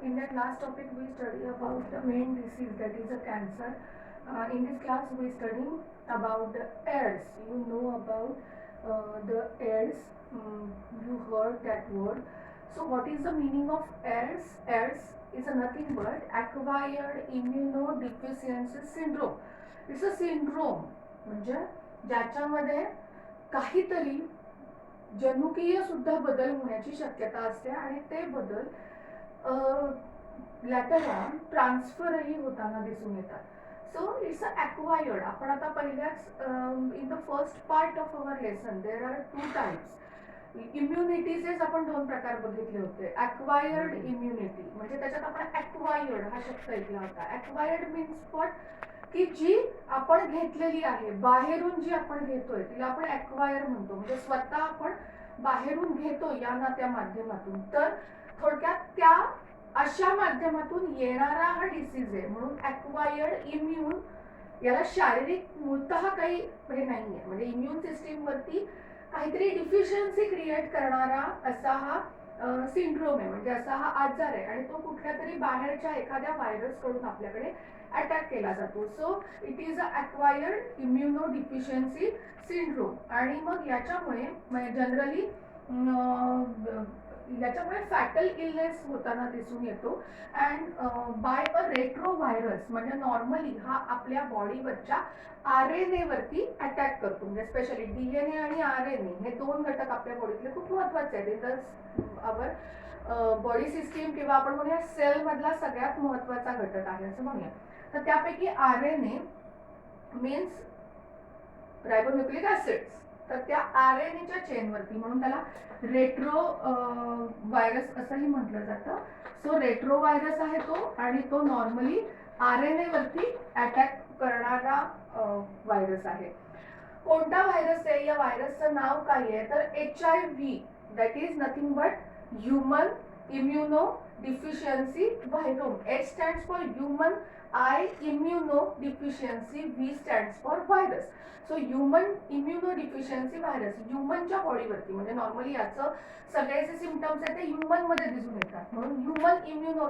In that last topic we study about the main disease, that is a cancer. In this class we study about the AIDS. You know about the AIDS. You heard that word. So what is the meaning of AIDS? AIDS is nothing but acquired immunodeficiency syndrome. It's a syndrome म्हणजे ज्याच्यामध्ये काहीतरी जनुकीय सुद्धा बदल होण्याची शक्यता असते आणि ते बदल लॅटर ऑन ट्रान्सफरही होताना दिसून येतात. So it's acquired. आपण आता पहिल्याच in the first part of our lesson there are two types. इम्युनिटीचेच आपण दोन प्रकार बघितले होते. अक्वायर्ड इम्युनिटी म्हणजे त्याच्यात आपण अक्वायर्ड हा शब्द ऐकला होता. अक्वायर्ड मीन्स व्हॉट, की जी आपण घेतलेली आहे, बाहेरून जी आपण घेतोय तिला आपण अक्वायर म्हणतो. म्हणजे स्वतः आपण बाहेरून घेतो या ना त्या माध्यमातून. तर थोडक्यात त्या अशा माध्यमातून येणारा हा डिसीज आहे, म्हणून अक्वायर्ड इम्यून. याला शारीरिक मूळतः काही हे नाहीये, म्हणजे इम्युन सिस्टीम वरती काहीतरी डिफिशियन्सी क्रिएट करणारा असा हा सिंड्रोम आहे, म्हणजे असा हा आजार आहे आणि तो कुठल्या तरी बाहेरच्या एखाद्या व्हायरस कडून आपल्याकडे अटॅक केला जातो. So it is a acquired immunodeficiency syndrome. आणि मग याच्यामुळे जनरली याच्यामुळे फॅटल इलनेस होताना दिसून येतो. And by a retrovirus, म्हणजे नॉर्मली हा आपल्या बॉडीवरच्या आर एन ए वरती अटॅक करतो. म्हणजे स्पेशली डीएनए आणि आर एन ए हे दोन घटक आपल्या बॉडीतले खूप महत्वाचे आहेत. In the our body system किंवा आपण म्हणूया सेल मधला सगळ्यात महत्वाचा घटक आहे असं म्हणूया. तर त्यापैकी R N A means ribonucleic acids. तर त्या आर एन एच्या चेनवरती, म्हणून त्याला रेट्रो व्हायरस असंही म्हटलं जातं. सो रेट्रो व्हायरस आहे तो, आणि तो नॉर्मली आर एन ए वरती अटॅक करणारा व्हायरस आहे. कोणता व्हायरस आहे, या व्हायरसचं नाव काय आहे, तर HIV. That is nothing but human immuno deficiency virus. H stands for human, I immunodeficiency, V stands for virus. So human immunodeficiency virus ह्युमनच्या बॉडीवरती, म्हणजे नॉर्मली याचं सगळे जे सिम्पटम्स आहेत ते ह्युमन मध्ये दिसून येतात. म्हणून ह्युमन इम्युनो,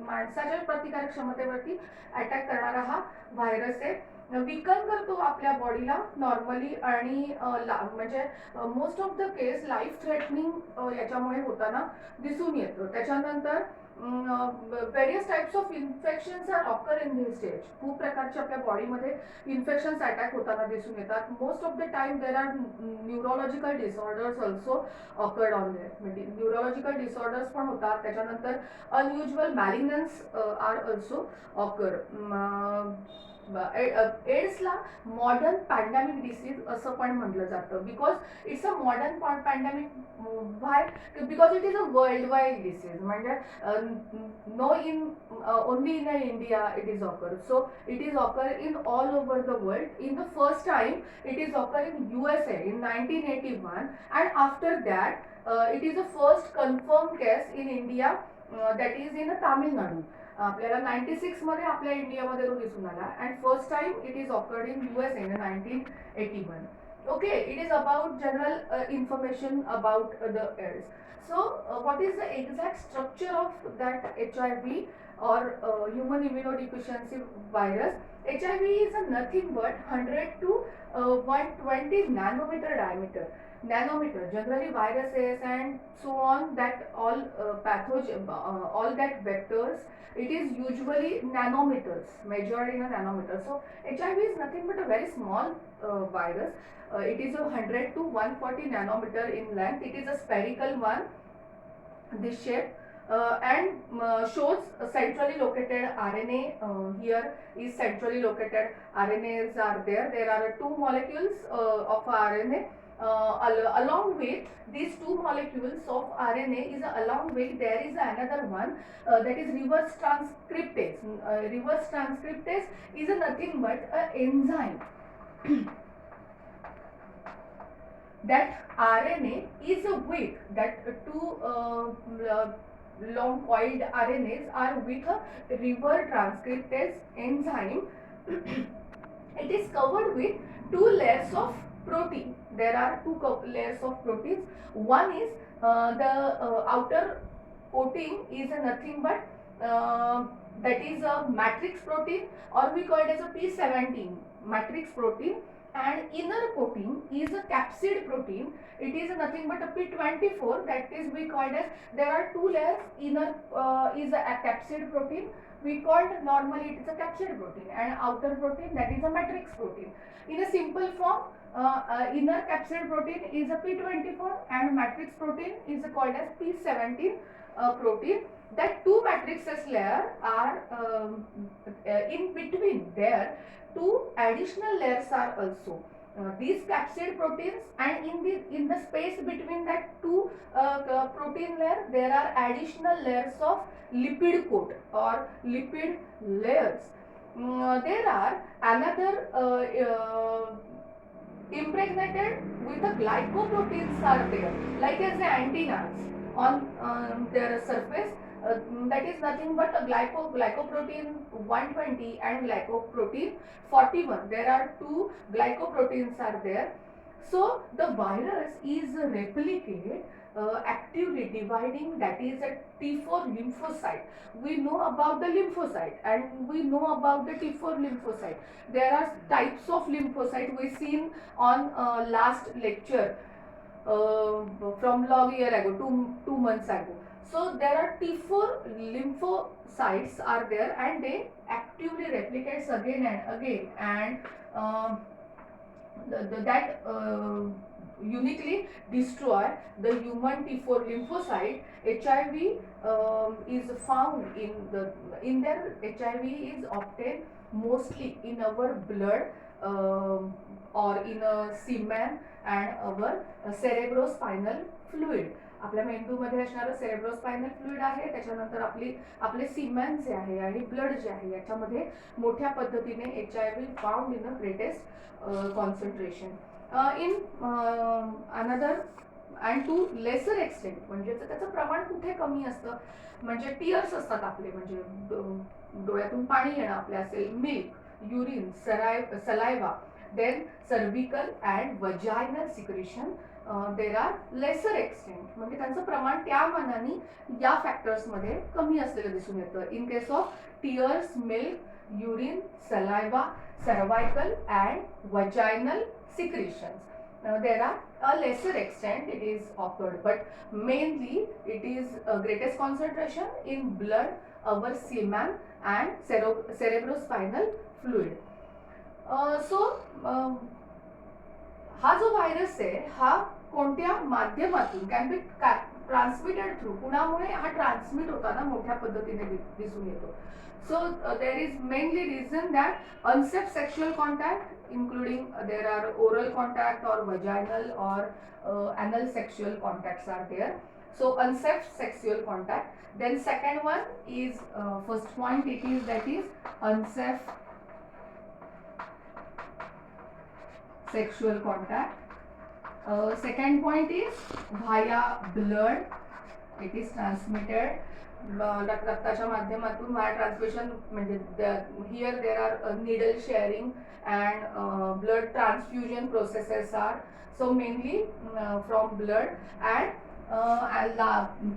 माणसाच्या प्रतिकारक क्षमतेवरती अटॅक करणारा हा व्हायरस आहे. विकन करतो आपल्या बॉडीला नॉर्मली, आणि म्हणजे most of the case life threatening याच्यामुळे होताना दिसून येतं. त्याच्यानंतर various types of infections are occur in this stage. खूप प्रकारचे आपल्या बॉडीमध्ये इन्फेक्शन्स अटॅक होताना दिसून येतात. Most of the time there are neurological disorders also occurred on there. म्हणजे न्यूरोलॉजिकल डिसऑर्डर्स पण होतात. त्याच्यानंतर unusual malignance are also occur. एड्सला मॉडर्न पॅन्डेमिक डिसीज असं पण म्हटलं जातं, because it's a modern pandemic. Why? Because it is a world wide disease. म्हणजे no in only in India it is occur. So it is occur in all over the world. In the first time it is occur in USA in 1981, and after that it is the first confirmed case in India, that is in Tamil Nadu. आपल्याला 96 मध्ये आपल्या इंडियामध्ये तो दिसून आला. And first time it is occurred in USA in 1981. Okay, it is about general information about the AIDS. So what is the exact structure of that HIV or human immunodeficiency virus? HIV is a nothing but 100 to 120 nanometer diameter. Nanometer, generally viruses and so on, that all pathogen, all that vectors, it is usually nanometers, measured in a nanometer. So HIV is nothing but a very small virus. It is a 100 to 140 nanometer in length. It is a spherical one, this shape, and shows a centrally located RNA. Here is centrally located RNAs are there. There are two molecules of RNA. Along with these two molecules of RNA is along with there is another one, that is reverse transcriptase. Reverse transcriptase is nothing but an enzyme. That RNA is with that two long coiled RNAs are with a reverse transcriptase enzyme. It is covered with two layers of protein. There are two layers of proteins. One is the outer coating is nothing but that is a matrix protein, or we call it as a P17 matrix protein, and inner coating is a capsid protein. It is nothing but a P24, that is we called as, there are two layers. Inner is a capsid protein, we called normally it is a capsid protein, and outer protein, that is a matrix protein. In a simple form, inner capsid protein is a P24 and matrix protein is called as P17 protein. That two matrices layer are in between there two additional layers are also. These capsid proteins, and in the space between that two protein layer there are additional layers of lipid coat or lipid layers. There are another impregnated with the glycoproteins are there, like as the antennas on their surface. That is nothing but a glycoprotein 120 and glycoprotein 41. There are two glycoproteins are there. So the virus is replicate actively dividing, that is a T4 lymphocyte. We know about the lymphocyte and we know about the T4 lymphocyte. There are types of lymphocyte we seen on last lecture from long year ago, two months ago. So there are T4 lymphocytes are there, and they actively replicates again and again, and that uniquely destroy the human T4 lymphocyte. HIV is found in their HIV is obtained mostly in our blood or in a semen and our cerebrospinal fluid. आपल्या मेंदूमध्ये असणारं cerebrospinal fluid आहे, त्याच्यानंतर आपले semen जे आहे आणि blood जे आहे याच्यामध्ये मोठ्या पद्धतीने HIV found in a greatest concentration. In another and to lesser extent, म्हणजे त्याचं प्रमाण कुठे कमी असतं, म्हणजे टीयर्स असतात आपले, म्हणजे डोळ्यातून पाणी येणं आपले असेल, milk, urine, saliva, then cervical and vaginal secretion there are lesser extent, म्हणजे त्यांचं प्रमाण त्या मानाने या फॅक्टर्समध्ये कमी असलेलं दिसून येतं. In case of tears, milk, urine, saliva, cervical and vaginal secretions, there are a lesser extent it is occurred, but mainly it is greatest concentration in blood, our semen and cerebrospinal fluid. So हा जो virus आहे हा कोणत्या माध्यमातून can be transmitted through, कुणामुळे हा transmit होताना मोठ्या पद्धतीने दिसून येतो. So there is mainly reason that unsafe sexual contact, including there are oral contact or vaginal or anal sexual contacts are there. So unsafe sexual contact. Then second one is first point it is that is unsafe sexual contact. Second point is via blood, it is transmitted. रक्ताच्या माध्यमातून via transmission, म्हणजे here there are needle sharing and blood transfusion processes are, so mainly from blood. And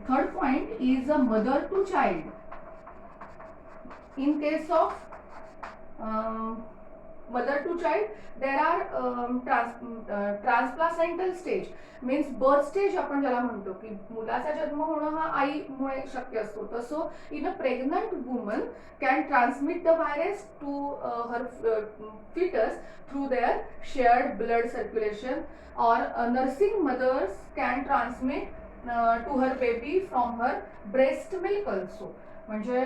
third point is a mother to child. In case of mother to child there are transplacental stage, means birth stage आपण ज्याला म्हणतो की मुलाचा जन्म होणं हा आईमुळे शक्य असतो, तसं in a pregnant woman can transmit the virus to her fetus through their shared blood circulation, or nursing mothers can transmit to her baby from her breast milk also. म्हणजे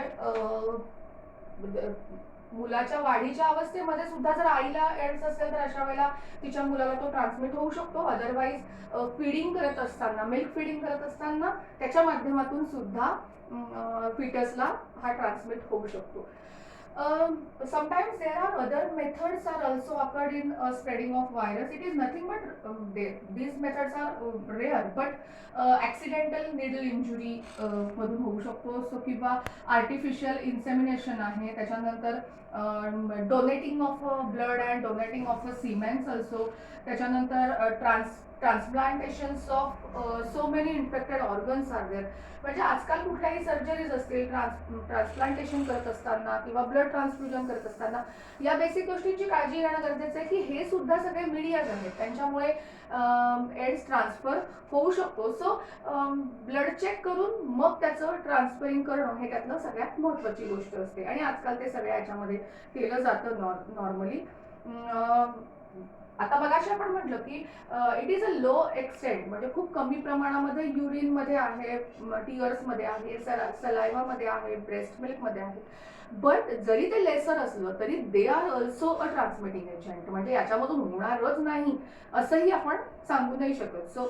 मुलाच्या वाढीच्या अवस्थेमध्ये सुद्धा जर आईला एड्स असेल तर अशा वेळेला तिच्या मुलाला तो ट्रान्समिट होऊ शकतो. अदरवाईज फीडिंग करत असताना, मिल्क फीडिंग करत असताना त्याच्या माध्यमातून सुद्धा फिटसला हा ट्रान्समिट होऊ शकतो. Sometimes there are other methods are also occurred in spreading of virus. It is nothing but these methods are rare, but accidental needle injury मधून होऊ शकतो. सो किंवा आर्टिफिशियल इन्सेमिनेशन आहे, त्याच्यानंतर donating of blood and donating of semens also, त्याच्यानंतर transplantations of so many infected organs are there. म्हणजे आजकाल कुठल्याही सर्जरीज असतील, ट्रान्सप्लांटेशन करत असताना किंवा ब्लड ट्रान्सफ्युजन करत असताना या बेसिक गोष्टींची काळजी घेणं गरजेचं आहे की हे सुद्धा सगळे मीडियाज आहेत, त्यांच्यामुळे एड्स ट्रान्सफर होऊ शकतो. सो ब्लड चेक करून मग त्याचं ट्रान्सफरिंग करणं हे त्यातलं सगळ्यात महत्त्वाची गोष्ट असते आणि आजकाल ते सगळ्या याच्यामध्ये केलं जातं नॉर्मली. आता मगाशी आपण म्हटलं की it is a low extent, म्हणजे खूप कमी प्रमाणामध्ये युरिनमध्ये आहे, टीअर्समध्ये आहे, सलायवामध्ये आहे, ब्रेस्ट मिल्कमध्ये आहे. बट जरी ते लेसर असलं तरी they are also a transmitting agent, म्हणजे याच्यामधून होणारच नाही असंही आपण सांगू नाही शकत. सो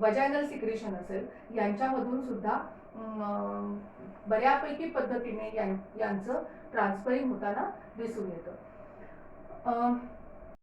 वजायनल सिक्रेशन असेल यांच्यामधून सुद्धा बऱ्यापैकी पद्धतीने यांचं ट्रान्सफरिंग होताना दिसून येतं.